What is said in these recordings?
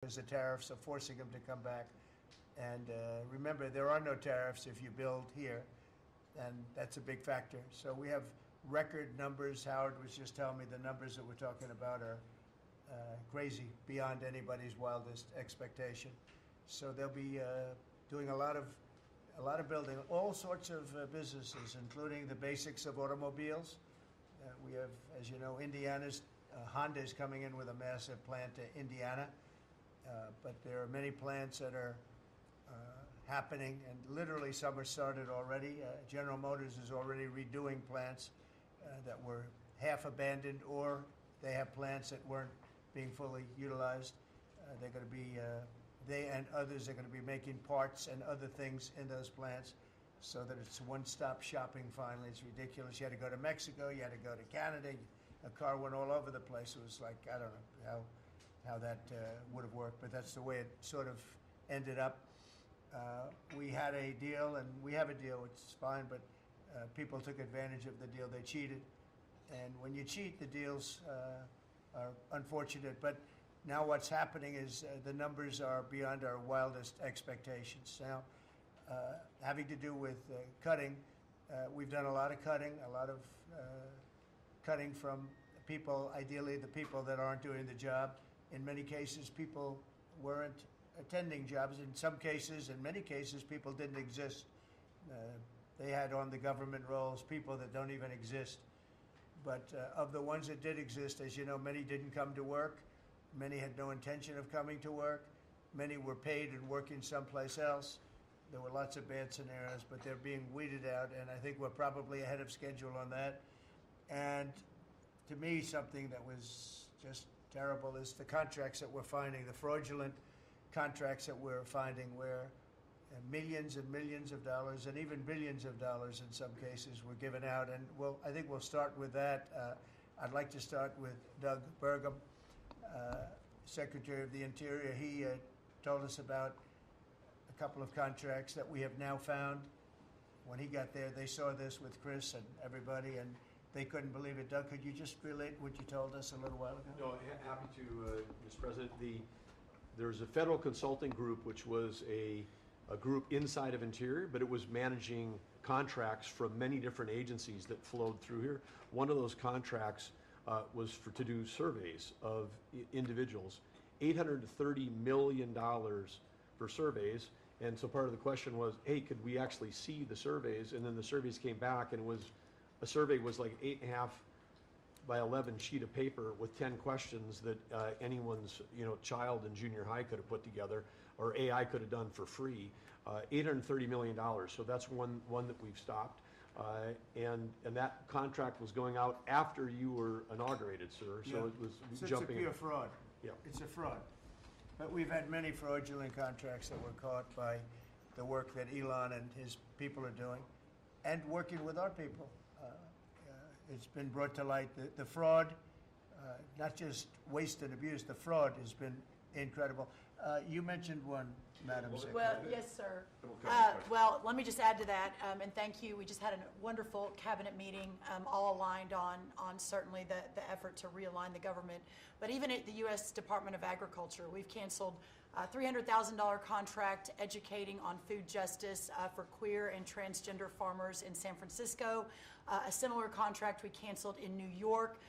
because the tariffs are forcing them to come back. And remember, there are no tariffs if you build here, and that's a big factor. So we have record numbers. Howard was just telling me the numbers that we're talking about are crazy, beyond anybody's wildest expectation. So they'll be doing a lot of building, all sorts of businesses, including the basics of automobiles. We have, as you know, Honda is coming in with a massive plant to Indiana, but there are many plants that are happening, and literally some are started already. General Motors is already redoing plants that were half abandoned, or they have plants that weren't being fully utilized. They're going to be, they and others are going to be making parts and other things in those plants so that it's one-stop shopping finally. It's ridiculous. You had to go to Mexico, you had to go to Canada, a car went all over the place. It was like, I don't know how that would have worked, but that's the way it sort of ended up. We had a deal, and we have a deal, it's fine, but people took advantage of the deal. They cheated. And when you cheat, the deals are unfortunate. But now what's happening is the numbers are beyond our wildest expectations. Now, having to do with cutting, we've done a lot of cutting, cutting from people, ideally the people that aren't doing the job. In many cases, people weren't attending jobs. In some cases, in many cases, people didn't exist. They had on the government rolls people that don't even exist. But of the ones that did exist, as you know, many didn't come to work. Many had no intention of coming to work. Many were paid and working someplace else. There were lots of bad scenarios, but they're being weeded out, and I think we're probably ahead of schedule on that. And to me, something that was just terrible is the contracts that we're finding, the fraudulent contracts that we're finding, where millions and millions of dollars and even billions of dollars in some cases were given out. And I think we'll start with that. I'd like to start with Doug Burgum, Secretary of the Interior. He told us about a couple of contracts that we have now found. When he got there, they saw this with Chris and everybody, and they couldn't believe it. Doug, could you just relate what you told us a little while ago? No, happy to, Mr. President. There's a federal consulting group, which was a group inside of Interior, but it was managing contracts from many different agencies that flowed through here. One of those contracts was to do surveys of individuals, $830 million for surveys. And so part of the question was, hey, could we actually see the surveys? And then the surveys came back, and a survey was like 8.5 by 11 sheet of paper with 10 questions that anyone's child in junior high could have put together, or AI could have done for free. $830 million. So that's one that we've stopped. And that contract was going out after you were inaugurated, sir. So Yeah. it was So jumping. It's a pure fraud. Yeah. It's a fraud. But we've had many fraudulent contracts that were caught by the work that Elon and his people are doing, and working with our people. It's been brought to light. The fraud, not just waste and abuse, the fraud has been incredible. You mentioned one, Madam Secretary. Well, yes, sir. Well, let me just add to that, and thank you. We just had a wonderful cabinet meeting, all aligned on certainly the effort to realign the government. But even at the U.S. Department of Agriculture, we've canceled a $300,000 contract educating on food justice for queer and transgender farmers in San Francisco. A similar contract we canceled in New York,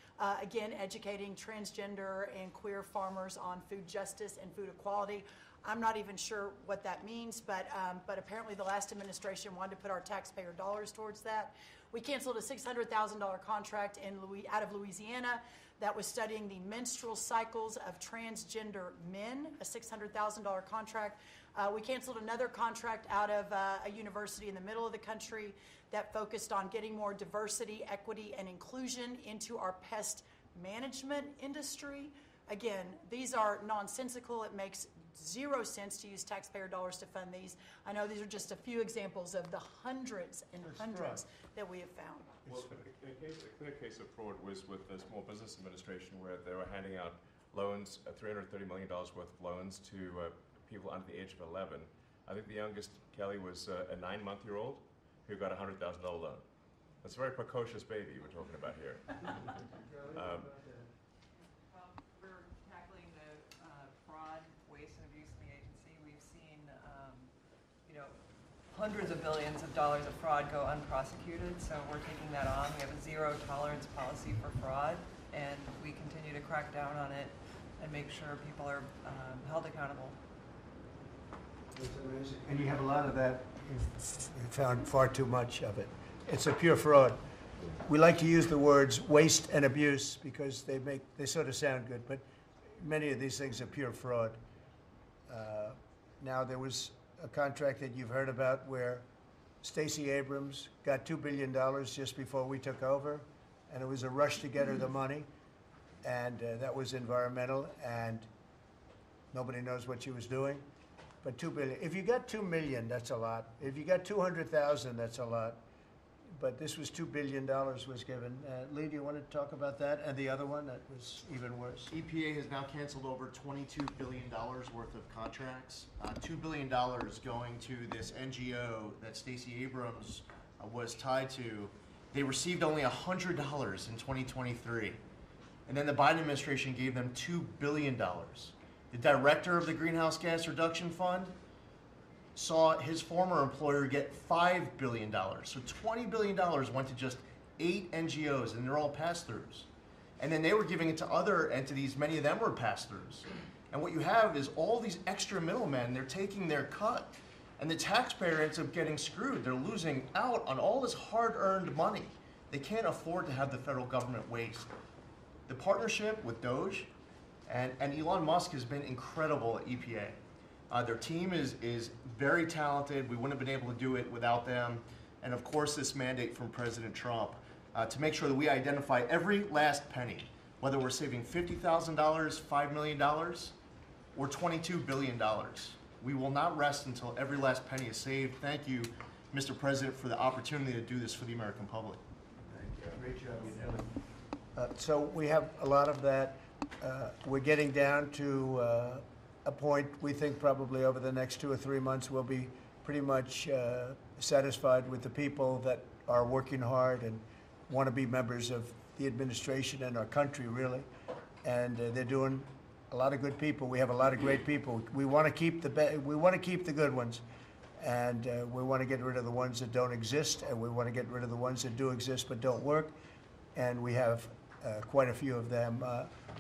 again, educating transgender and queer farmers on food justice and food equality. I'm not even sure what that means, but apparently the last administration wanted to put our taxpayer dollars towards that. We canceled a $600,000 contract out of Louisiana that was studying the menstrual cycles of transgender men, a $600,000 contract. We canceled another contract out of a university in the middle of the country that focused on getting more diversity, equity, and inclusion into our pest management industry. Again, these are nonsensical. It makes zero sense to use taxpayer dollars to fund these. I know these are just a few examples of the hundreds and hundreds that we have found. Well, a clear case of fraud was with the Small Business Administration, where they were handing out loans, $330 million worth of loans to people under the age of 11. I think the youngest, Kelly, was a 9-month-old who got a $100,000 loan. That's a very precocious baby we're talking about here. Well, we're tackling the fraud, waste, you know, hundreds of billions of dollars of fraud go unprosecuted, so we're taking that on. We have a zero tolerance policy for fraud, and we continue to crack down on it and make sure people are held accountable. It's amazing. And you have a lot of that. You've found far too much of it. It's a pure fraud. We like to use the words waste and abuse because they sort of sound good, but many of these things are pure fraud. Now, there was a contract that you've heard about where Stacey Abrams got $2 billion just before we took over, and it was a rush to get her the money, and that was environmental, and nobody knows what she was doing. But $2 billion. If you got $2 million, that's a lot. If you got 200,000, that's a lot. But this was $2 billion was given. Lee, do you want to talk about that? And the other one that was even worse? EPA has now canceled over $22 billion worth of contracts. $2 billion going to this NGO that Stacey Abrams was tied to. They received only $100 in 2023. And then the Biden administration gave them $2 billion. The director of the Greenhouse Gas Reduction Fund saw his former employer get $5 billion. So $20 billion went to just 8 NGOs, and they're all pass-throughs. And then they were giving it to other entities, many of them were pass-throughs. And what you have is all these extra middlemen, they're taking their cut. And the taxpayer ends up getting screwed. They're losing out on all this hard-earned money. They can't afford to have the federal government waste. The partnership with DOGE and Elon Musk has been incredible at EPA. Their team is very talented. We wouldn't have been able to do it without them. And of course, this mandate from President Trump to make sure that we identify every last penny, whether we're saving $50,000, $5 million, or $22 billion. We will not rest until every last penny is saved. Thank you, Mr. President, for the opportunity to do this for the American public. Thank you. Great job you're doing. So we have a lot of that. We're getting down to a point we think probably over the next 2 or 3 months we'll be pretty much satisfied with the people that are working hard and want to be members of the administration and our country, really. And they're doing a lot of good people. We have a lot of great people. We want to keep the good ones, and we want to get rid of the ones that don't exist, and we want to get rid of the ones that do exist but don't work. And we have quite a few of them.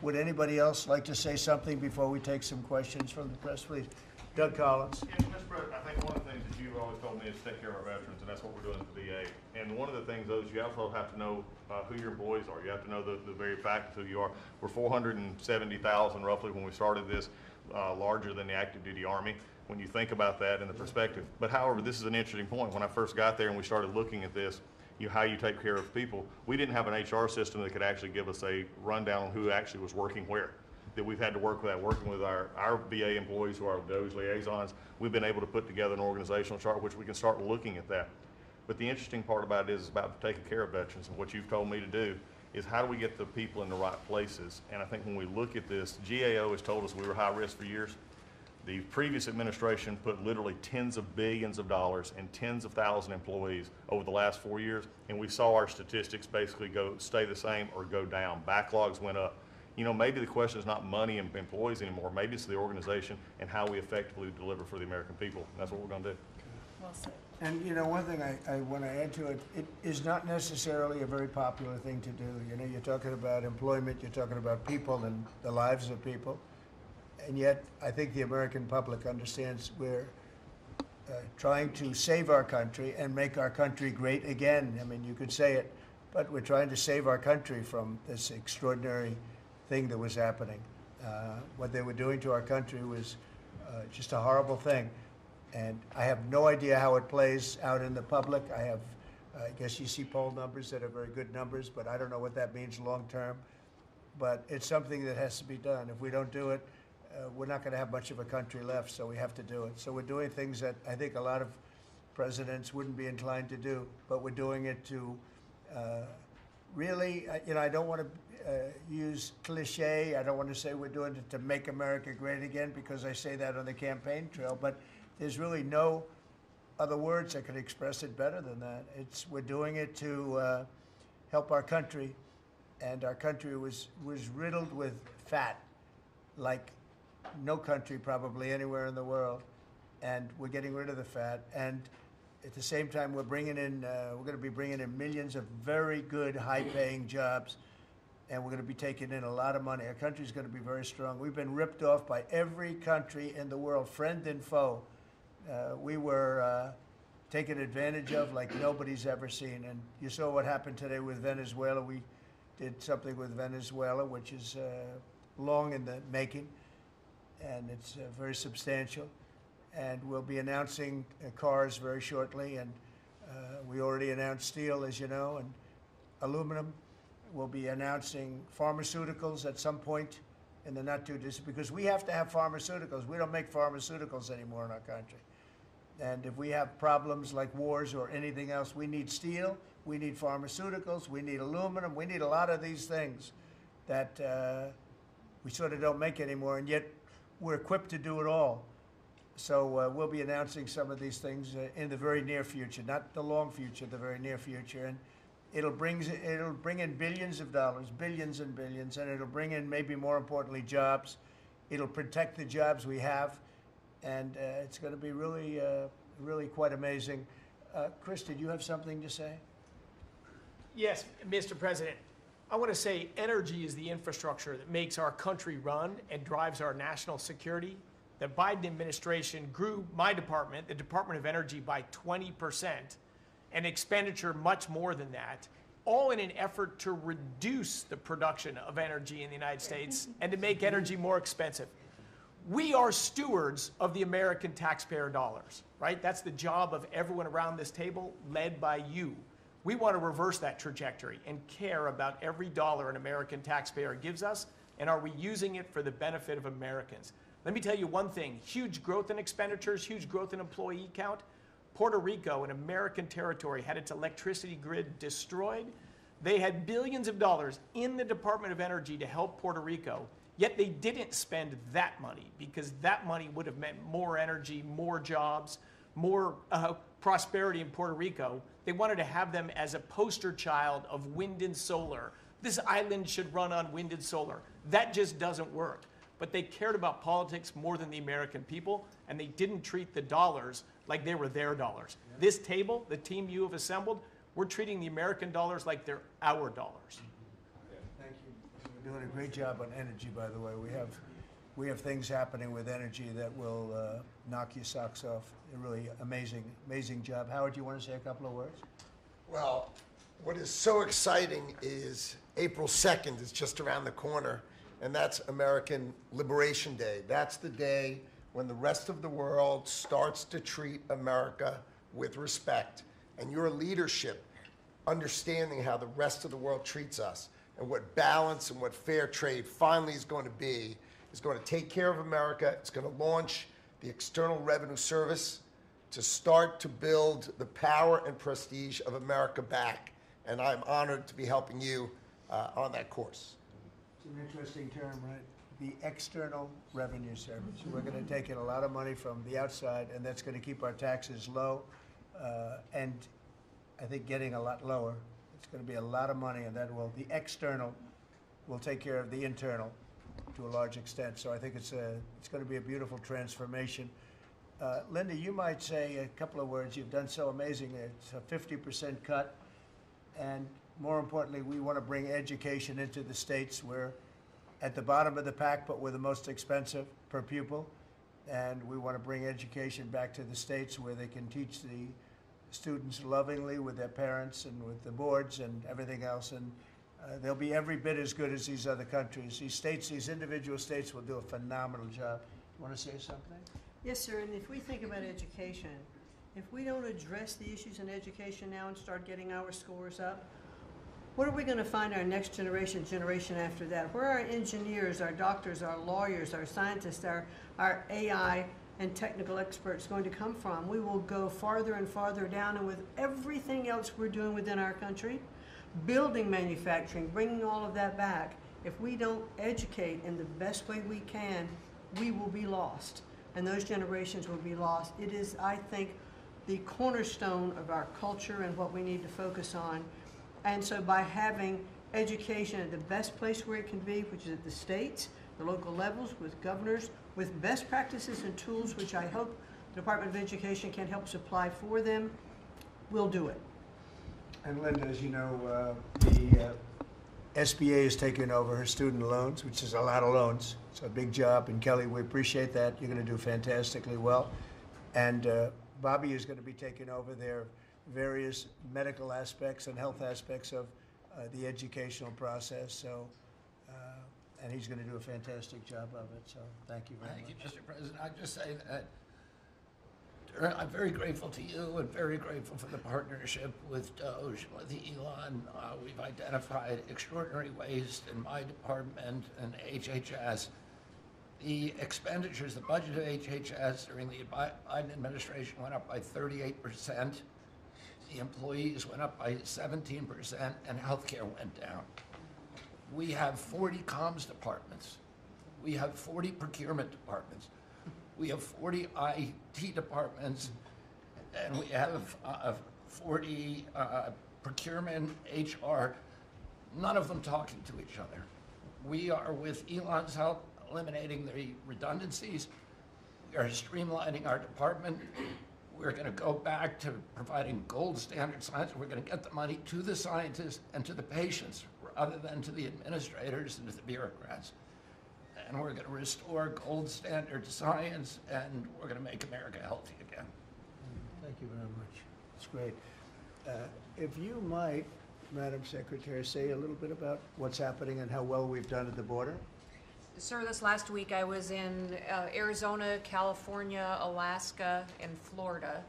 Would anybody else like to say something before we take some questions from the press, please? Doug Collins. Yes, Mr. President, I think one of the things that you've always told me is take care of our veterans, and that's what we're doing at the VA. And one of the things, though, is you also have to know who your employees are. You have to know the very fact of who you are. We're 470,000 roughly when we started this, larger than the active duty Army, when you think about that in the perspective. But however, this is an interesting point. When I first got there and we started looking at this, how you take care of people, we didn't have an HR system that could actually give us a rundown on who actually was working where. That we've had to work with that, working with our VA employees who are DOGE liaisons. We've been able to put together an organizational chart which we can start looking at that. But the interesting part about it is about taking care of veterans, and what you've told me to do is how do we get the people in the right places. And I think when we look at this, GAO has told us we were high risk for years. The previous administration put literally tens of billions of dollars and tens of thousand employees over the last 4 years, and we saw our statistics basically stay the same or go down. Backlogs went up. You know, maybe the question is not money and employees anymore. Maybe it's the organization and how we effectively deliver for the American people. And that's what we're going to do. Well said. And you know, one thing I want to add to it, it is not necessarily a very popular thing to do. You know, you're talking about employment, you're talking about people and the lives of people. And yet, I think the American public understands we're trying to save our country and make our country great again. I mean, you could say it, but we're trying to save our country from this extraordinary thing that was happening. What they were doing to our country was just a horrible thing. And I have no idea how it plays out in the public. I guess you see poll numbers that are very good numbers, but I don't know what that means long term. But it's something that has to be done. If we don't do it, we're not going to have much of a country left, so we have to do it. So we're doing things that I think a lot of presidents wouldn't be inclined to do, but we're doing it to really, you know, I don't want to use cliche. I don't want to say we're doing it to make America great again, because I say that on the campaign trail, but there's really no other words that could express it better than that. We're doing it to help our country, and our country was riddled with fat, like no country probably anywhere in the world. and we're getting rid of the fat. And at the same time, we're going to be bringing in millions of very good, high-paying jobs, and we're going to be taking in a lot of money. Our country's going to be very strong. We've been ripped off by every country in the world, friend and foe. We were taken advantage of like nobody's ever seen. And you saw what happened today with Venezuela. We did something with Venezuela, which is long in the making, and it's very substantial. And we'll be announcing cars very shortly, and we already announced steel, as you know, and aluminum. We'll be announcing pharmaceuticals at some point in the not too distant, because we have to have pharmaceuticals. We don't make pharmaceuticals anymore in our country. And if we have problems like wars or anything else, we need steel, we need pharmaceuticals, we need aluminum, we need a lot of these things that we sort of don't make anymore, and yet we're equipped to do it all. So we'll be announcing some of these things in the very near future, not the long future, the very near future. And it'll bring in billions of dollars, billions and billions, and it'll bring in, maybe more importantly, jobs. It'll protect the jobs we have, and it's going to be really, really quite amazing. Chris, did you have something to say? Yes, Mr. President. I want to say energy is the infrastructure that makes our country run and drives our national security. The Biden administration grew my department, the Department of Energy, by 20%, and expenditure much more than that, all in an effort to reduce the production of energy in the United States and to make energy more expensive. We are stewards of the American taxpayer dollars, right? That's the job of everyone around this table, led by you. We want to reverse that trajectory and care about every dollar an American taxpayer gives us, and are we using it for the benefit of Americans? Let me tell you one thing, huge growth in expenditures, huge growth in employee count. Puerto Rico, an American territory, had its electricity grid destroyed. They had billions of dollars in the Department of Energy to help Puerto Rico, yet they didn't spend that money, because that money would have meant more energy, more jobs, more prosperity in Puerto Rico. They wanted to have them as a poster child of wind and solar. This island should run on wind and solar. That just doesn't work. But they cared about politics more than the American people, and they didn't treat the dollars like they were their dollars. Yeah. This table, the team you have assembled, we're treating the American dollars like they're our dollars. Thank you. You're doing a great job on energy, by the way. We have things happening with energy that will knock your socks off. A really amazing job. Howard, do you want to say a couple of words? Well, what is so exciting is April 2nd is just around the corner, and that's American Liberation Day. That's the day when the rest of the world starts to treat America with respect. And your leadership, understanding how the rest of the world treats us and what balance and what fair trade finally is going to be, is going to take care of America. It's going to launch the External Revenue Service to start to build the power and prestige of America back. And I'm honored to be helping you on that course. It's an interesting term, right? The External Revenue Service. We're going to take in a lot of money from the outside, and that's going to keep our taxes low, and I think getting a lot lower. It's going to be a lot of money, and the external will take care of the internal to a large extent. So I think it's going to be a beautiful transformation. Linda, you might say a couple of words. You've done so amazing. It's a 50% cut, and more importantly, we want to bring education into the states. We're at the bottom of the pack, but we're the most expensive per pupil, and we want to bring education back to the states where they can teach the students lovingly with their parents and with the boards and everything else, and they'll be every bit as good as these other countries. These individual states will do a phenomenal job. You want to say something? Yes, sir, and if we think about education, if we don't address the issues in education now and start getting our scores up, what are we going to find our next generation after that? Where are our engineers, our doctors, our lawyers, our scientists, our AI and technical experts going to come from? We will go farther and farther down, and with everything else we're doing within our country, building manufacturing, bringing all of that back, if we don't educate in the best way we can, we will be lost, and those generations will be lost. It is, I think, the cornerstone of our culture and what we need to focus on. And so by having education at the best place where it can be, which is at the states, the local levels, with governors, with best practices and tools, which I hope Department of Education can help supply for them, we'll do it. And Linda, as you know, the SBA has taken over her student loans, which is a lot of loans. It's a big job, and Kelly, we appreciate that. You're going to do fantastically well. And Bobby is going to be taking over their various medical aspects and health aspects of the educational process. So, and he's going to do a fantastic job of it. So, thank you very much. Thank you, Mr. President. I'd just say that I'm very grateful to you and very grateful for the partnership with Doge, with Elon. We've identified extraordinary waste in my department and HHS. The expenditures, the budget of HHS during the Biden administration went up by 38%. The employees went up by 17%, and healthcare went down. We have 40 comms departments. We have 40 procurement departments. We have 40 IT departments, and we have 40 procurement, HR, none of them talking to each other. We are, with Elon's help, eliminating the redundancies. We are streamlining our department. We're going to go back to providing gold standard science. We're going to get the money to the scientists and to the patients rather than to the administrators and to the bureaucrats. And we're going to restore gold standard science, and we're going to make America healthy again. Thank you very much. It's great. If you might, Madam Secretary, say a little bit about what's happening and how well we've done at the border. Sir, this last week I was in Arizona, California, Alaska, and Florida,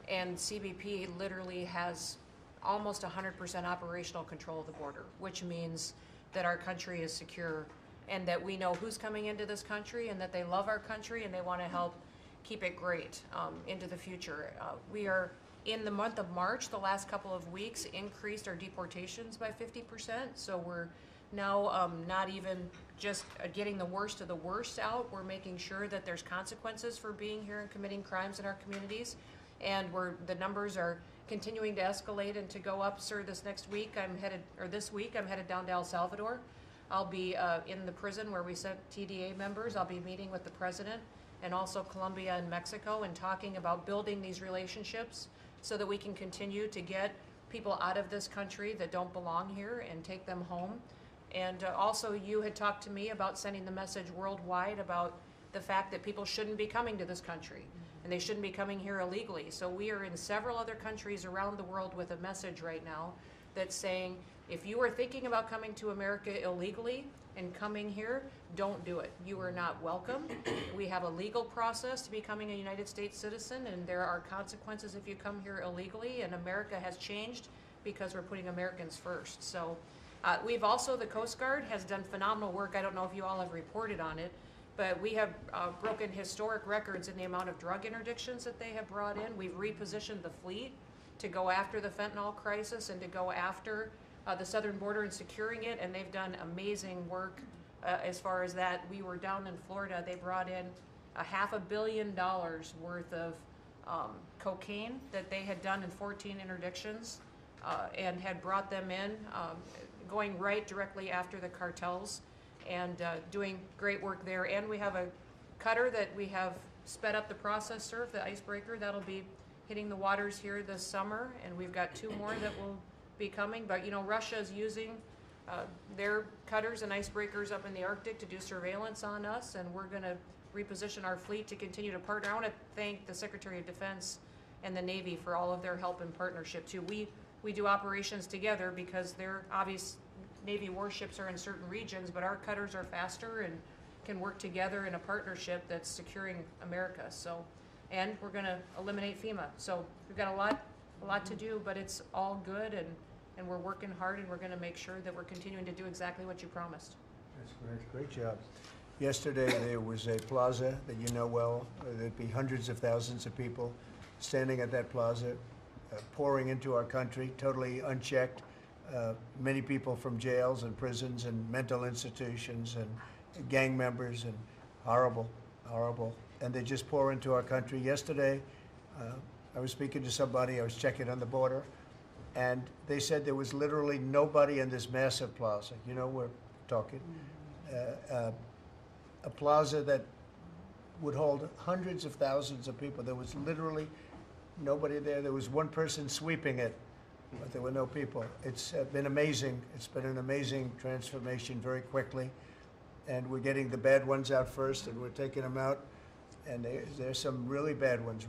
and CBP literally has almost 100% operational control of the border, which means that our country is secure and that we know who's coming into this country and that they love our country and they want to help keep it great into the future. We are, in the month of March, the last couple of weeks, increased our deportations by 50%, so we're now not even just getting the worst of the worst out. We're making sure that there's consequences for being here and committing crimes in our communities, and the numbers are continuing to escalate and to go up. Sir, this week I'm headed down to El Salvador. I'll be in the prison where we sent TDA members. I'll be meeting with the president and also Colombia and Mexico and talking about building these relationships so that we can continue to get people out of this country that don't belong here and take them home. And also, you had talked to me about sending the message worldwide about the fact that people shouldn't be coming to this country and they shouldn't be coming here illegally. So we are in several other countries around the world with a message right now that's saying, if you are thinking about coming to America illegally and coming here, don't do it. You are not welcome. We have a legal process to becoming a United States citizen, and there are consequences if you come here illegally, and America has changed because we're putting Americans first. So we've also, the Coast Guard has done phenomenal work. I don't know if you all have reported on it, but we have broken historic records in the amount of drug interdictions that they have brought in. We've repositioned the fleet to go after the fentanyl crisis and to go after the southern border and securing it, and they've done amazing work as far as that. We were down in Florida. They brought in $500 million worth of cocaine that they had done in 14 interdictions and had brought them in, going right directly after the cartels and doing great work there. And we have a cutter that we have sped up the process, sir, the icebreaker. That'll be hitting the waters here this summer, and we've got 2 more that will be coming. But, you know, Russia is using their cutters and icebreakers up in the Arctic to do surveillance on us, and we're going to reposition our fleet to continue to partner. I want to thank the Secretary of Defense and the Navy for all of their help and partnership, too. We do operations together because their obvious Navy warships are in certain regions, but our cutters are faster and can work together in a partnership that's securing America. So, and we're going to eliminate FEMA. So we've got a lot to do, but it's all good, and we're working hard, and we're going to make sure that we're continuing to do exactly what you promised. That's great. Great job. Yesterday, there was a plaza that you know well. There'd be hundreds of thousands of people standing at that plaza, pouring into our country, totally unchecked. Many people from jails and prisons and mental institutions and gang members, and horrible. And they just pour into our country. Yesterday, I was speaking to somebody, I was checking on the border, and they said there was literally nobody in this massive plaza. You know, we're talking a plaza that would hold hundreds of thousands of people. There was literally nobody there. There was one person sweeping it, but there were no people. It's been amazing. It's been an amazing transformation very quickly. And we're getting the bad ones out first, and we're taking them out. And there's some really bad ones,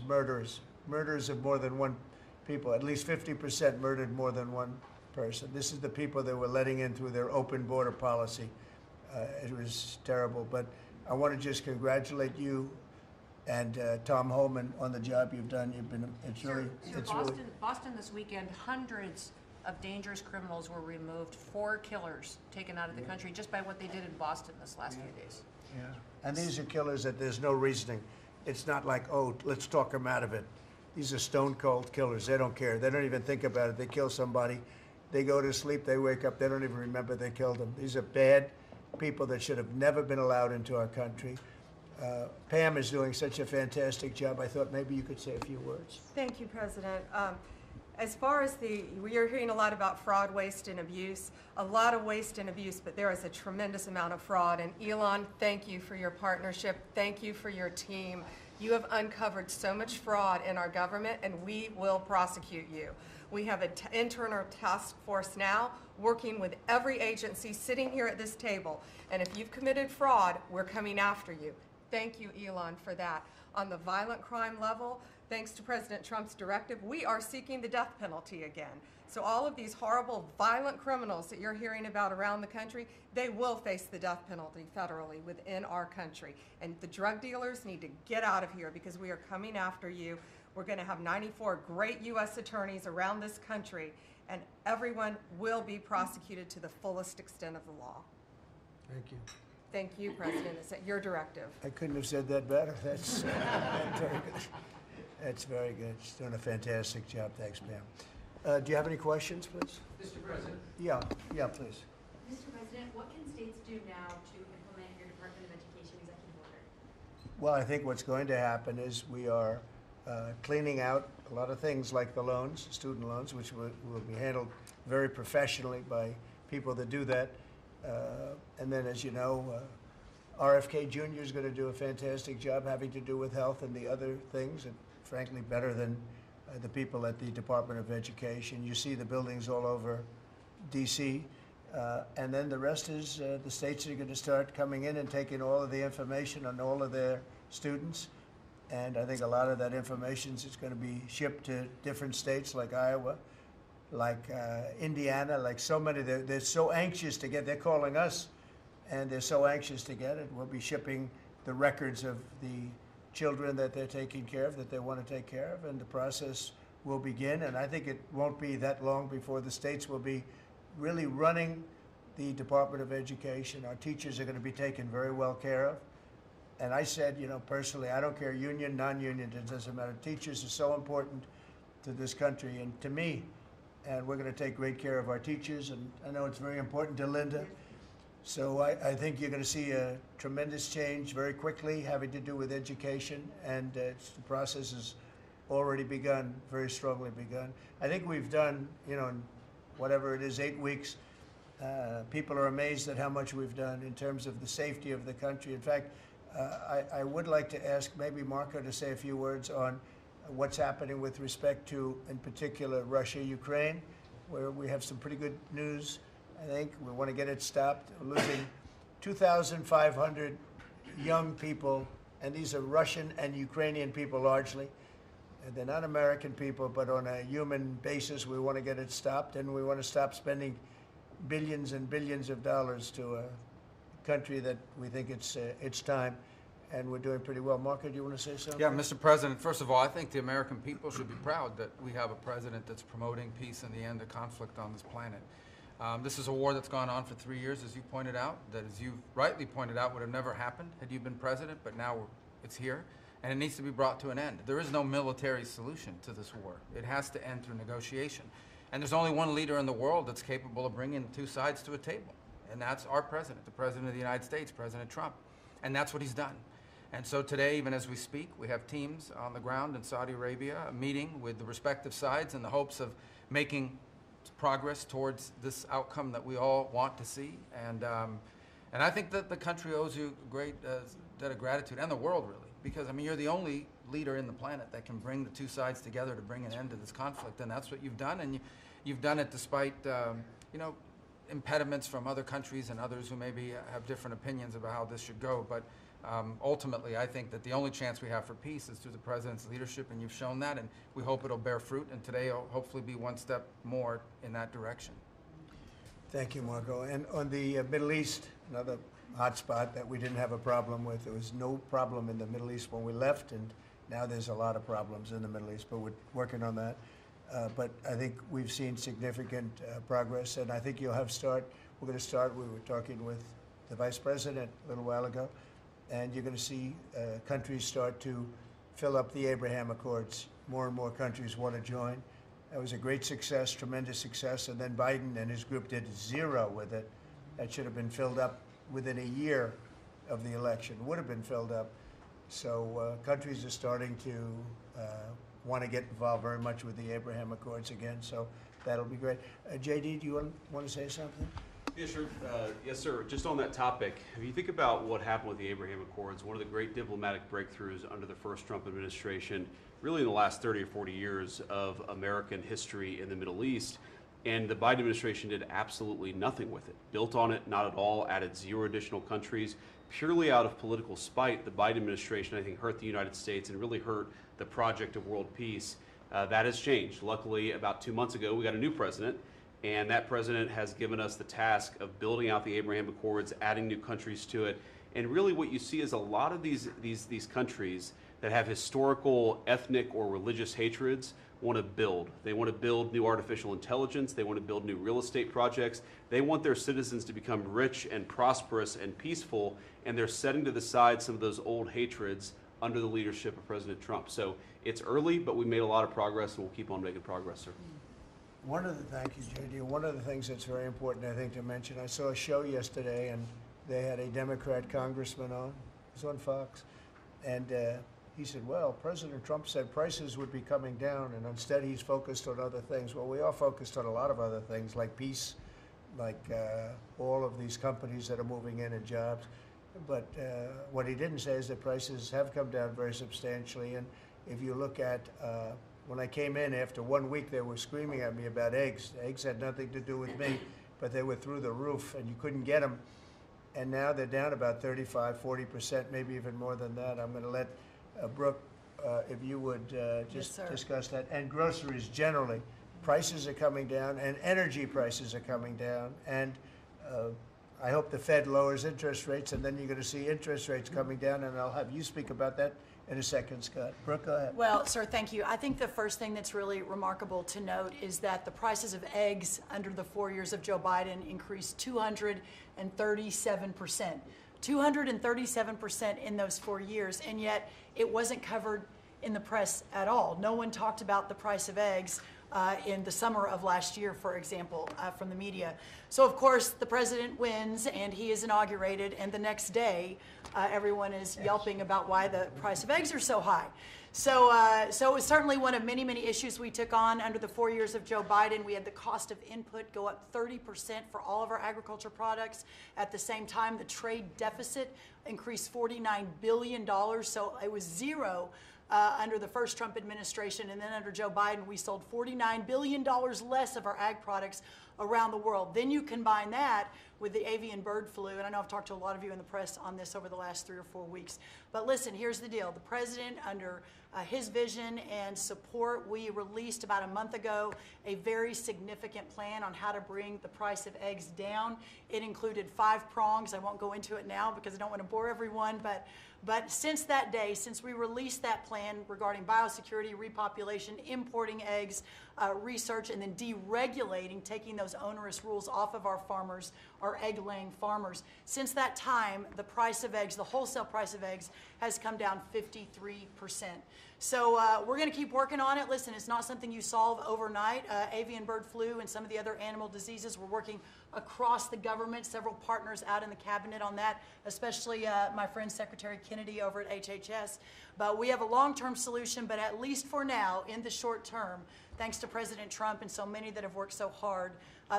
murderers of more than one people. At least 50% murdered more than one person. This is the people that we're letting in through their open border policy. It was terrible, but I want to just congratulate you and Tom Holman on the job you've done. Sir, Boston this weekend, hundreds of dangerous criminals were removed, 4 killers taken out of the country just by what they did in Boston this last few days. Yeah. And these are killers that there's no reasoning. It's not like, oh, let's talk them out of it. These are stone cold killers. They don't care. They don't even think about it. They kill somebody. They go to sleep. They wake up. They don't even remember they killed them. These are bad people that should have never been allowed into our country. Pam is doing such a fantastic job. I thought maybe you could say a few words. Thank you, President. As far as we are hearing a lot about fraud, waste, and abuse, a lot of waste and abuse, but there is a tremendous amount of fraud. And Elon, thank you for your partnership. Thank you for your team. You have uncovered so much fraud in our government, and we will prosecute you. We have an internal task force now working with every agency sitting here at this table. And if you've committed fraud, we're coming after you. Thank you, Elon, for that. On the violent crime level, thanks to President Trump's directive, we are seeking the death penalty again. So all of these horrible, violent criminals that you're hearing about around the country, they will face the death penalty federally within our country. And the drug dealers need to get out of here because we are coming after you. We're going to have 94 great U.S. attorneys around this country, and everyone will be prosecuted to the fullest extent of the law. Thank you. Thank you, President. It's at your directive. I couldn't have said that better. That's very good. That's very good. She's doing a fantastic job. Thanks, Pam. Do you have any questions, please? Mr. President. Yeah, please. Mr. President, what can states do now to implement your Department of Education executive order? Well, I think what's going to happen is we are cleaning out a lot of things like the loans, student loans, which will be handled very professionally by people that do that. And then, as you know, RFK Jr. is going to do a fantastic job having to do with health and the other things, and frankly, better than the people at the Department of Education. You see the buildings all over D.C., and then the rest is the states are going to start coming in and taking all of the information on all of their students. And I think a lot of that information is going to be shipped to different states like Iowa, like Indiana, like so many. They're so anxious to get, they're calling us, and they're so anxious to get it. We'll be shipping the records of the children that they're taking care of, that they want to take care of, and the process will begin. And I think it won't be that long before the states will be really running the Department of Education. Our teachers are going to be taken very well care of. And I said, personally, I don't care union, non-union, it doesn't matter. Teachers are so important to this country and to me. And we're going to take great care of our teachers. And I know it's very important to Linda. So I think you're going to see a tremendous change very quickly having to do with education. And the process has already begun, very strongly begun. I think we've done, in whatever it is, 8 weeks, people are amazed at how much we've done in terms of the safety of the country. In fact, I would like to ask maybe Marco to say a few words on what's happening with respect to, in particular, Russia, Ukraine, where we have some pretty good news. I think we want to get it stopped. We're losing 2,500 young people, and these are Russian and Ukrainian people largely. And they're not American people, but on a human basis, we want to get it stopped, and we want to stop spending billions and billions of dollars to a country that we think it's time, and we're doing pretty well. Marco, do you want to say something? Yeah, Mr. President, first of all, I think the American people should be proud that we have a president that's promoting peace and the end of conflict on this planet. This is a war that's gone on for 3 years, as you pointed out, that, as you rightly pointed out, would have never happened had you been president, but now it's here, and it needs to be brought to an end. There is no military solution to this war. It has to end through negotiation. And there's only one leader in the world that's capable of bringing two sides to a table. And that's our president, the president of the United States, President Trump. And that's what he's done. And so today, even as we speak, we have teams on the ground in Saudi Arabia meeting with the respective sides in the hopes of making progress towards this outcome that we all want to see. And I think that the country owes you great debt of gratitude, and the world really, because I mean, you're the only leader in the planet that can bring the two sides together to bring an end to this conflict, and that's what you've done, and you've done it despite, you know, impediments from other countries and others who maybe have different opinions about how this should go. But ultimately, I think that the only chance we have for peace is through the President's leadership, and you've shown that, and we hope it'll bear fruit, and today will hopefully be one step more in that direction. Thank you, Marco. And on the Middle East, another hot spot that we didn't have a problem with. There was no problem in the Middle East when we left, and now there's a lot of problems in the Middle East, but we're working on that. But I think we've seen significant progress, and I think you'll have we're going to start, we were talking with the Vice President a little while ago, and you're going to see countries start to fill up the Abraham Accords. More and more countries want to join. That was a great success, tremendous success, and then Biden and his group did zero with it. That should have been filled up within a year of the election, would have been filled up. So countries are starting to want to get involved very much with the Abraham Accords again, so that'll be great. JD, do you want to say something? Yeah, sure. Yes, sir. Just on that topic, if you think about what happened with the Abraham Accords, one of the great diplomatic breakthroughs under the first Trump administration, really in the last 30 or 40 years of American history in the Middle East, and the Biden administration did absolutely nothing with it. Built on it, not at all, added 0 additional countries. Purely out of political spite, the Biden administration, I think, hurt the United States and really hurt the project of world peace. That has changed. Luckily, about 2 months ago, we got a new president, and that president has given us the task of building out the Abraham Accords, adding new countries to it. And really what you see is a lot of these countries that have historical, ethnic, or religious hatreds want to build. They want to build new artificial intelligence. They want to build new real estate projects. They want their citizens to become rich and prosperous and peaceful, and they're setting to the side some of those old hatreds under the leadership of President Trump. So it's early, but we made a lot of progress, and we'll keep on making progress, sir. Thank you, JD. One of the things that's very important, I think, to mention, I saw a show yesterday, and they had a Democrat congressman on. It was on Fox. And he said, well, President Trump said prices would be coming down, and instead he's focused on other things. Well, we are focused on a lot of other things, like peace, like all of these companies that are moving in and jobs. But what he didn't say is that prices have come down very substantially. And if you look at when I came in after 1 week, they were screaming at me about eggs. Eggs had nothing to do with me, but they were through the roof, and you couldn't get them. And now they're down about 35, 40%, maybe even more than that. I'm going to let Brooke, if you would just discuss that. And groceries generally, prices are coming down, and energy prices are coming down. And I hope the Fed lowers interest rates, and then you're going to see interest rates coming down, and I'll have you speak about that in a second, Scott. Brooke, go ahead. Well, sir, thank you. I think the first thing that's really remarkable to note is that the prices of eggs under the 4 years of Joe Biden increased 237%. 237% in those 4 years, and yet it wasn't covered in the press at all. No one talked about the price of eggs in the summer of last year, for example, from the media. So, of course, the president wins, and he is inaugurated, and the next day, everyone is yelping about why the price of eggs are so high. So it was certainly one of many, many issues we took on under the 4 years of Joe Biden. We had the cost of input go up 30% for all of our agriculture products. At the same time, the trade deficit increased $49 billion, so it was zero under the first Trump administration, and then under Joe Biden, we sold $49 billion less of our ag products around the world. Then you combine that with the avian bird flu, and I know I've talked to a lot of you in the press on this over the last 3 or 4 weeks. But listen, here's the deal. The president, under his vision and support, we released about a month ago a very significant plan on how to bring the price of eggs down. It included 5 prongs. I won't go into it now because I don't want to bore everyone, but since that day, since we released that plan regarding biosecurity, repopulation, importing eggs, research, and then deregulating, taking those onerous rules off of our farmers, our egg-laying farmers, since that time, the price of eggs, the wholesale price of eggs, has come down 53%. So we're going to keep working on it. Listen, it's not something you solve overnight. Avian bird flu and some of the other animal diseases, we're working across the government, several partners out in the cabinet on that, especially my friend Secretary Kennedy over at HHS. But we have a long-term solution, but at least for now, in the short term, thanks to President Trump and so many that have worked so hard,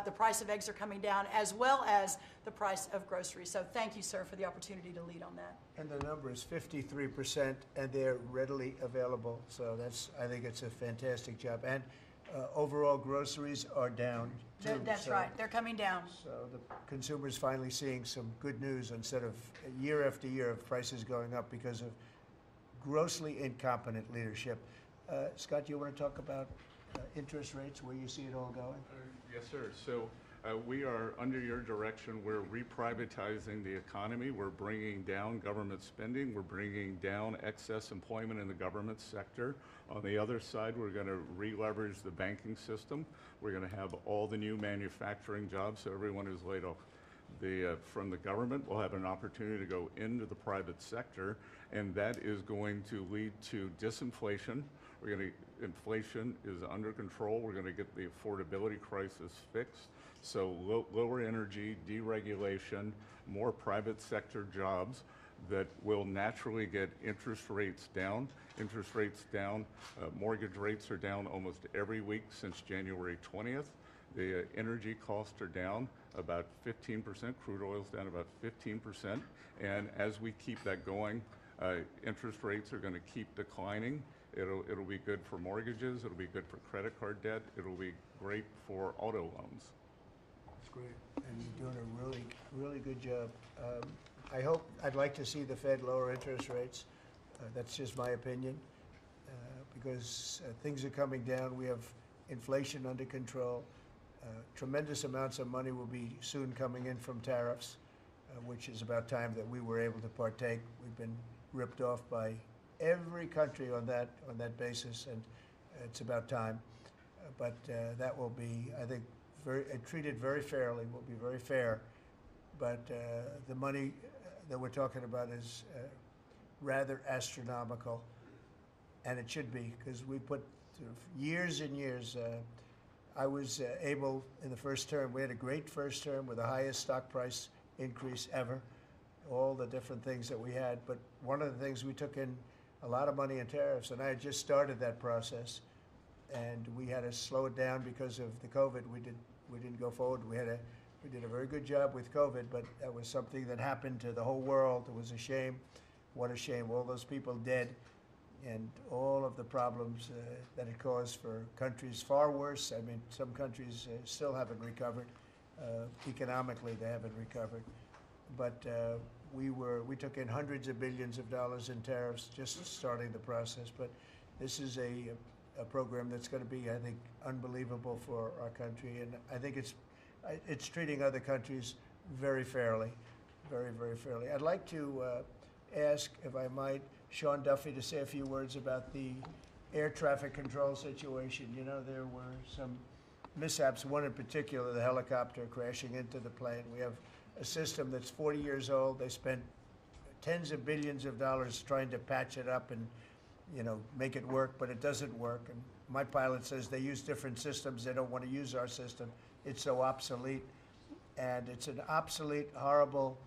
the price of eggs are coming down, as well as the price of groceries. So thank you, sir, for the opportunity to lead on that. And the number is 53%, and they're readily available. So I think it's a fantastic job. And overall groceries are down, too. That's right. They're coming down. So the consumer's finally seeing some good news instead of year after year of prices going up because of grossly incompetent leadership. Scott, do you want to talk about interest rates, where you see it all going? Yes, sir. So we are, under your direction, we're reprivatizing the economy. We're bringing down government spending. We're bringing down excess employment in the government sector. On the other side, we're going to re-leverage the banking system. We're going to have all the new manufacturing jobs, so everyone who's laid off from the government will have an opportunity to go into the private sector, and that is going to lead to disinflation. Inflation is under control. We're going to get the affordability crisis fixed. So lower energy, deregulation, more private sector jobs that will naturally get interest rates down. Interest rates down. Mortgage rates are down almost every week since January 20th. The energy costs are down about 15%. Crude oil's down about 15%. And as we keep that going, interest rates are going to keep declining. It'll be good for mortgages. It'll be good for credit card debt. It'll be great for auto loans. That's great. And you're doing a really, really good job. I'd like to see the Fed lower interest rates. That's just my opinion, because things are coming down. We have inflation under control. Tremendous amounts of money will be soon coming in from tariffs, which is about time that we were able to partake. We've been ripped off by every country on that basis, and it's about time. But that will be, I think, treated very fairly. Will be very fair. But the money that we're talking about is rather astronomical, and it should be, because we put years and years. I was able in the first term. We had a great first term with the highest stock price increase ever. All the different things that we had, but one of the things, we took in a lot of money in tariffs, and I had just started that process, and we had to slow it down because of the COVID. We didn't go forward. We did a very good job with COVID, but that was something that happened to the whole world. It was a shame. What a shame. All those people dead, and all of the problems that it caused for countries far worse. I mean, some countries still haven't recovered. Economically, they haven't recovered. But we took in hundreds of billions of dollars in tariffs just starting the process. But this is a program that's going to be, I think, unbelievable for our country, and I think it's treating other countries very fairly, very, very fairly. I'd like to ask, if I might, Sean Duffy to say a few words about the air traffic control situation. You know, there were some mishaps, one in particular, the helicopter crashing into the plane. We have a system that's 40 years old. They spent tens of billions of dollars trying to patch it up and, you know, make it work, but it doesn't work. And my pilot says they use different systems. They don't want to use our system. It's so obsolete. And it's an obsolete, horrible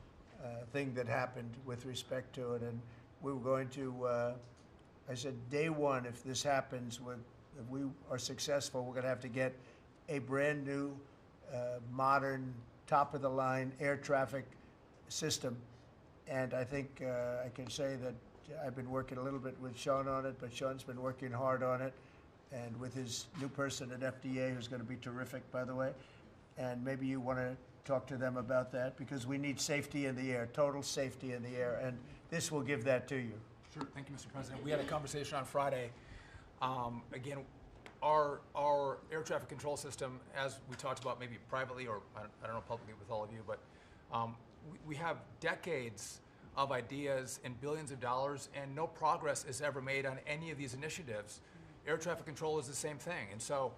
thing that happened with respect to it. And we were going to, I said, day one, if this happens, if we are successful, we're going to have to get a brand new, modern, top-of-the-line air traffic system. And I think I can say that I've been working a little bit with Sean on it, but Sean's been working hard on it, and with his new person at FDA, who's going to be terrific, by the way. And maybe you want to talk to them about that, because we need safety in the air, total safety in the air, and this will give that to you. Sure. Thank you, Mr. President. We had a conversation on Friday. Again, our air traffic control system, as we talked about maybe privately or I don't know publicly with all of you, but we have decades of ideas and billions of dollars, and no progress is ever made on any of these initiatives. Air traffic control is the same thing. And so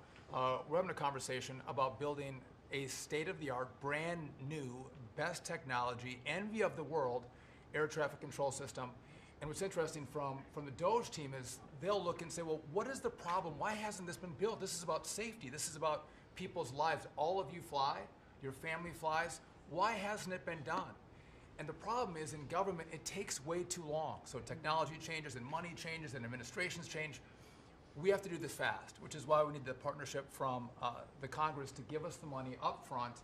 we're having a conversation about building a state-of-the-art, brand new, best technology, envy of the world, air traffic control system. And what's interesting from the DOGE team is they'll look and say, well, what is the problem? Why hasn't this been built? This is about safety. This is about people's lives. All of you fly. your family flies. Why hasn't it been done? And the problem is in government, it takes way too long. So technology changes and money changes and administrations change. We have to do this fast, which is why we need the partnership from the Congress to give us the money up front.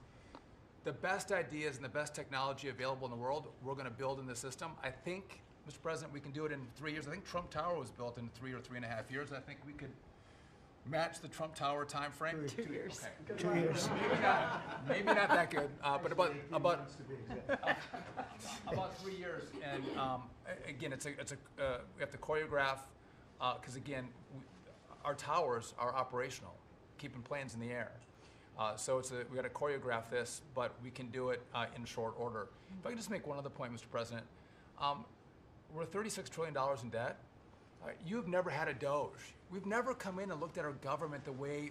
The best ideas and the best technology available in the world, we're going to build in the system. I think, Mr. President, we can do it in 3 years. I think Trump Tower was built in 3 or 3.5 years. I think we could match the Trump Tower time frame. 2 years. Okay. 2 years. Maybe not that good, but about 3 years. And again, we have to choreograph because again, our towers are operational, keeping planes in the air. So we got to choreograph this, but we can do it in short order. If I can just make one other point, Mr. President, we're $36 trillion in debt. You've never had a Doge. We've never come in and looked at our government the way,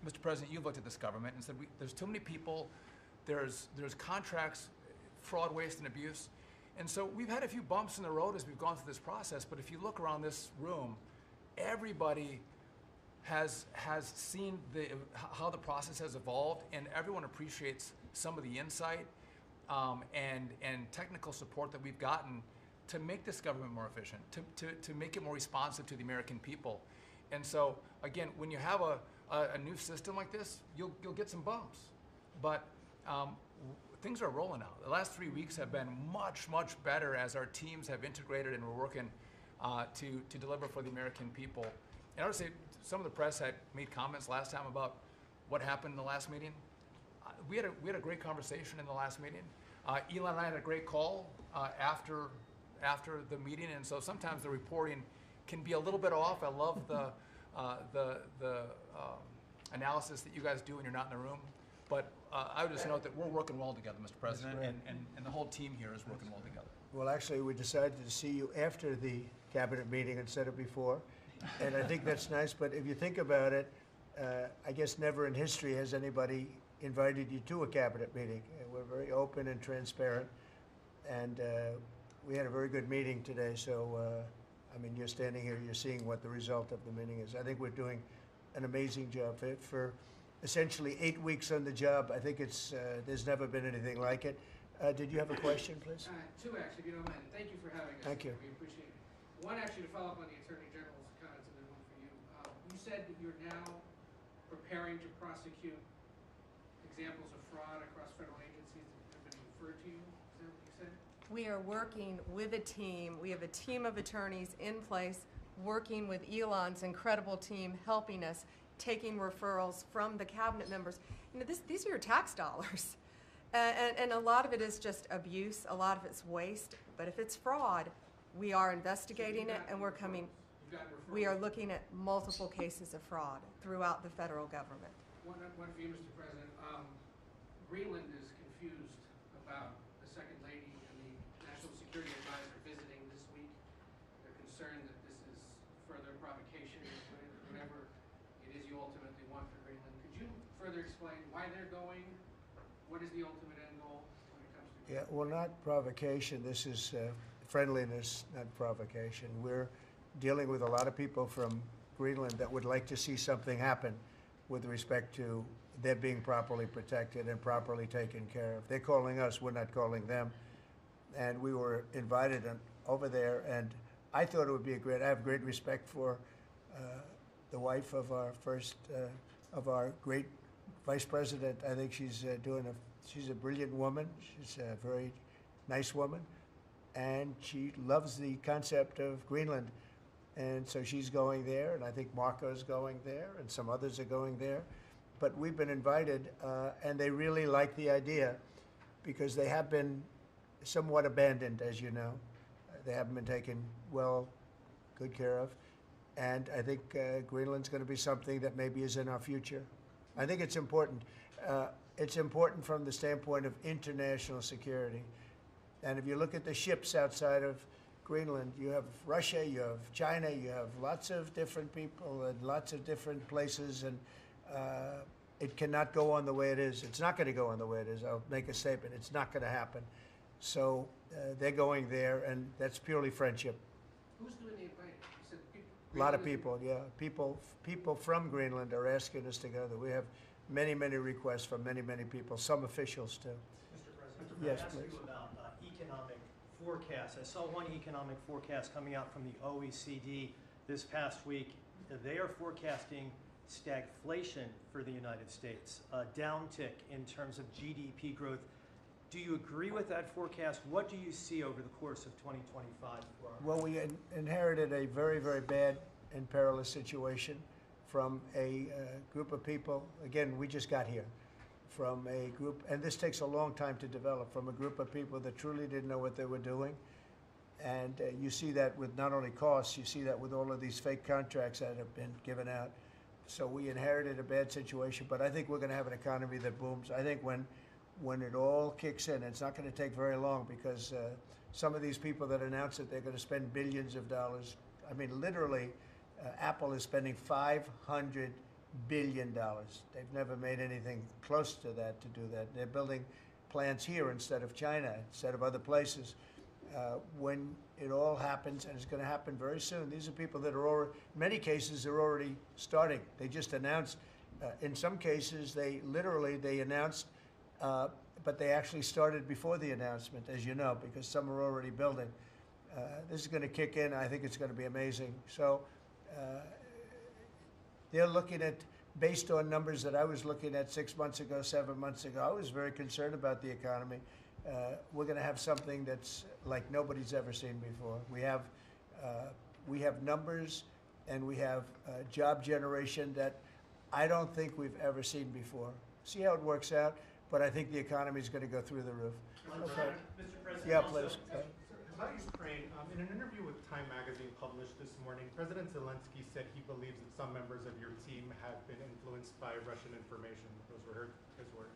Mr. President, you've looked at this government and said, there's too many people, there's contracts, fraud, waste, and abuse. And so we've had a few bumps in the road as we've gone through this process, but if you look around this room, everybody has seen how the process has evolved, and everyone appreciates some of the insight and technical support that we've gotten to make this government more efficient, to make it more responsive to the American people. And so, again, when you have a new system like this, you'll get some bumps. But things are rolling out. The last 3 weeks have been much, much better as our teams have integrated and we're working to deliver for the American people. And I would say some of the press had made comments last time about what happened in the last meeting. We had a great conversation in the last meeting. Elon and I had a great call after the meeting, and so sometimes the reporting can be a little bit off. I love the analysis that you guys do when you're not in the room. But I would just note that we're working well together, Mr. President, and the whole team here is working well together. Well, actually, we decided to see you after the cabinet meeting instead of before, and I think that's nice. But if you think about it, I guess never in history has anybody invited you to a cabinet meeting. We're very open and transparent, and we had a very good meeting today. So, I mean, you're standing here, you're seeing what the result of the meeting is. I think we're doing an amazing job for essentially 8 weeks on the job. I think there's never been anything like it. Did you have a question, please? Two, actually, if you don't mind. Thank you for having us. Thank you. We appreciate it. One, actually, to follow up on the Attorney General's comments, and then one for you. You said that you're now preparing to prosecute examples of fraud across federal agencies that have been referred to you. Is that what you said? We are working with a team. We have a team of attorneys in place working with Elon's incredible team, helping us, taking referrals from the cabinet members. You know, these are your tax dollars. And a lot of it is just abuse, a lot of it's waste. But if it's fraud, we are investigating it, and we are looking at multiple cases of fraud throughout the federal government. One for you, Mr. President. Greenland is confused about the Second Lady and the National Security Advisor visiting this week. They're concerned that this is further provocation, whatever it is you ultimately want for Greenland. Could you further explain why they're going? What is the ultimate end goal when it comes to Greenland? Yeah, well, not provocation. This is friendliness, not provocation. We're dealing with a lot of people from Greenland that would like to see something happen with respect to they're being properly protected and properly taken care of. They're calling us, we're not calling them. And we were invited over there, and I thought it would be I have great respect for the wife of our great vice president. I think she's she's a brilliant woman. She's a very nice woman, and she loves the concept of Greenland. And so she's going there, and I think Marco's going there, and some others are going there. But we've been invited, and they really like the idea because they have been somewhat abandoned, as you know. They haven't been taken good care of. And I think Greenland's going to be something that maybe is in our future. I think it's important. It's important from the standpoint of international security. And if you look at the ships outside of Greenland, you have Russia, you have China, you have lots of different people and lots of different places, and it cannot go on the way it is. It's not going to go on the way it is. I'll make a statement. It's not going to happen. So they're going there, and that's purely friendship. Who's doing the inviting? You said people, A lot of people, yeah. People from Greenland are asking us to go there. We have many, many requests from many, many people, some officials too. Mr. President, Yes, can I ask please. you about economic forecasts? I saw one economic forecast coming out from the OECD this past week. They are forecasting stagflation for the United States, a downtick in terms of GDP growth. Do you agree with that forecast? What do you see over the course of 2025 for our Well, we inherited a very, very bad and perilous situation from a group of people. Again, we just got here from a group, and this takes a long time to develop, from a group of people that truly didn't know what they were doing. And you see that with not only costs, you see that with all of these fake contracts that have been given out. So we inherited a bad situation, but I think we're going to have an economy that booms. I think when it all kicks in, it's not going to take very long, because some of these people that announce that they're going to spend billions of dollars, I mean, literally, Apple is spending $500 billion. They've never made anything close to that to do that. They're building plants here instead of China, instead of other places. When it all happens, and it's going to happen very soon, these are people that are already, in many cases, they're already starting. They just announced, in some cases, they announced, but they actually started before the announcement, as you know, because some are already building. This is going to kick in. I think it's going to be amazing. So they're looking at, based on numbers that I was looking at 6 months ago, 7 months ago, I was very concerned about the economy. We're going to have something that's like nobody's ever seen before. We have numbers, and we have job generation that I don't think we've ever seen before. See how it works out, but I think the economy is going to go through the roof. Okay. Mr. President, Yeah, also, please. about Ukraine, in an interview with Time Magazine published this morning, President Zelensky said he believes that some members of your team have been influenced by Russian information. Those were his words.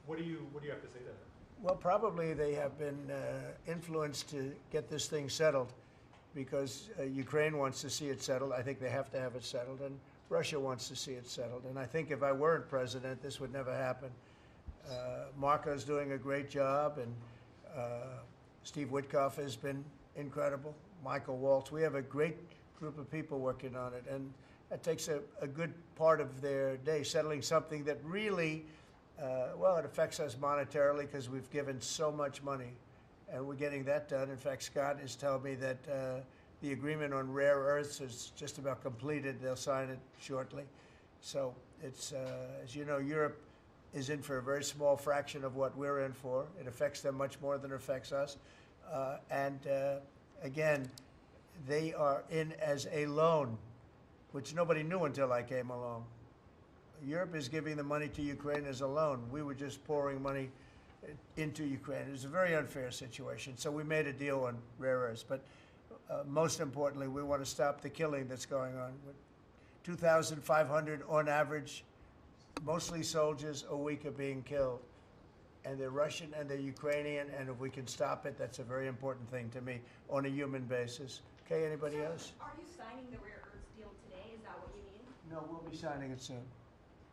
What do you have to say to that? Well, probably they have been influenced to get this thing settled, because Ukraine wants to see it settled. I think they have to have it settled, and Russia wants to see it settled. And I think if I weren't president, this would never happen. Marco's doing a great job, and Steve Witkoff has been incredible. Michael Waltz. We have a great group of people working on it, and that takes a good part of their day, settling something that really, well, it affects us monetarily because we've given so much money, and we're getting that done. In fact, Scott is telling me that the agreement on rare earths is just about completed. They'll sign it shortly. So it's, as you know, Europe is in for a very small fraction of what we're in for. It affects them much more than it affects us. Again, they are in as a loan, which nobody knew until I came along. Europe is giving the money to Ukraine as a loan. We were just pouring money into Ukraine. It was a very unfair situation. So we made a deal on rare earths. But most importantly, we want to stop the killing that's going on. 2,500 on average, mostly soldiers, a week are being killed. And they're Russian and they're Ukrainian, and if we can stop it, that's a very important thing to me on a human basis. Okay, anybody else? Are you signing the rare earths deal today? Is that what you mean? No, we'll be signing it soon.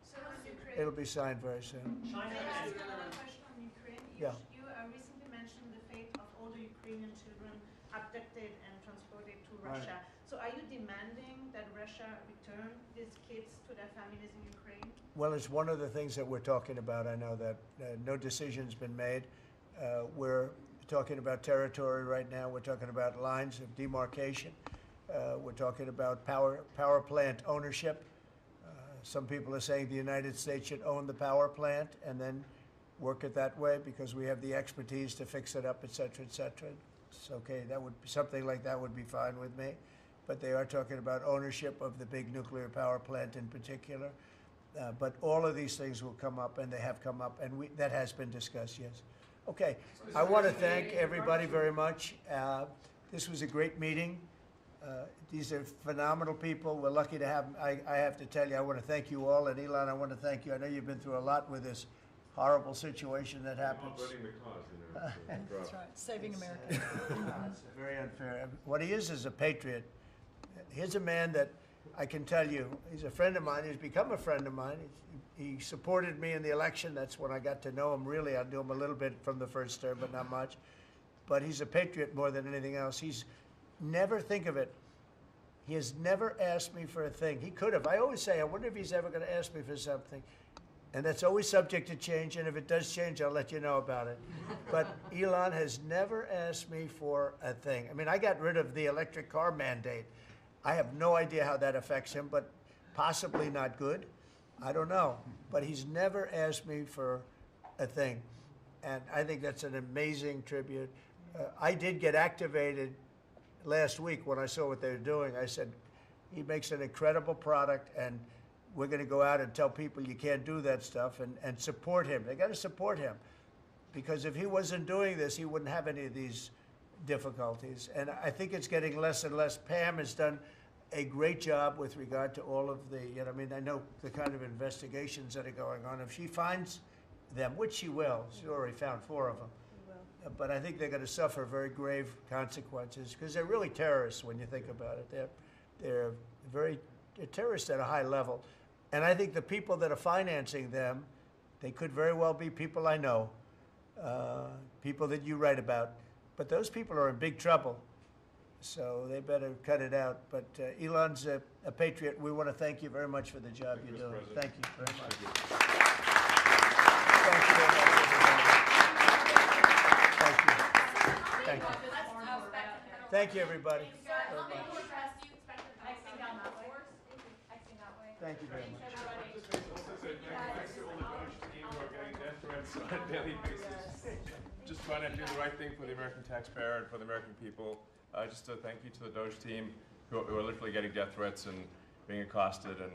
So on Ukraine. It'll be signed very soon. Can I ask another question on Ukraine? Yeah. You recently mentioned the fate of all the Ukrainian children abducted and transported to Right. Russia. So are you demanding that Russia return these kids to their families in Ukraine? Well, it's one of the things that we're talking about. I know that no decision's been made. We're talking about territory right now. We're talking about lines of demarcation. We're talking about power plant ownership. Some people are saying the United States should own the power plant and then work it that way because we have the expertise to fix it up, et cetera, et cetera. It's okay. That would something like that would be fine with me. But they are talking about ownership of the big nuclear power plant in particular. But all of these things will come up, and they have come up, and that has been discussed, yes. Okay, I want to thank everybody very much. This was a great meeting. These are phenomenal people. We're lucky to have them. I have to tell you, I want to thank you all, and Elon, I want to thank you. I know you've been through a lot with this horrible situation that happens. That's right, saving America. It's very unfair. What he is a patriot. Here's a man that I can tell you, he's a friend of mine. He's become a friend of mine. He supported me in the election. That's when I got to know him. Really, I knew him a little bit from the first term, but not much. But he's a patriot more than anything else. He's never, think of it, he has never asked me for a thing. He could have. I always say, I wonder if he's ever going to ask me for something. And that's always subject to change, and if it does change, I'll let you know about it. But Elon has never asked me for a thing. I mean, I got rid of the electric car mandate. I have no idea how that affects him, but possibly not good. I don't know. But he's never asked me for a thing. And I think that's an amazing tribute. I did get activated last week when I saw what they were doing. I said, he makes an incredible product, and we're going to go out and tell people you can't do that stuff and support him. They got to support him, because if he wasn't doing this, he wouldn't have any of these difficulties. And I think it's getting less and less. Pam has done a great job with regard to all of the, I mean, I know the kind of investigations that are going on. If she finds them, which she will, she already found 4 of them. But I think they're going to suffer very grave consequences, because they're really terrorists when you think about it. They're terrorists at a high level. And I think the people that are financing them, they could very well be people I know, people that you write about. But those people are in big trouble, so they better cut it out. But Elon's a patriot. We want to thank you very much for the job you're doing. Thank you very much. Thank you very much, everybody. Thank you. Thank you, everybody. Thank you very much. Thanks to all the Doge team who are getting death threats on a daily basis. Just trying to do the right thing for the American taxpayer and for the American people. Just a thank you to the Doge team who are literally getting death threats and being accosted. And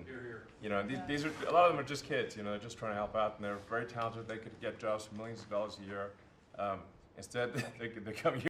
you know, these are, a lot of them are just kids. You know, they're just trying to help out, and they're very talented. They could get jobs for millions of dollars a year. Instead, they come here.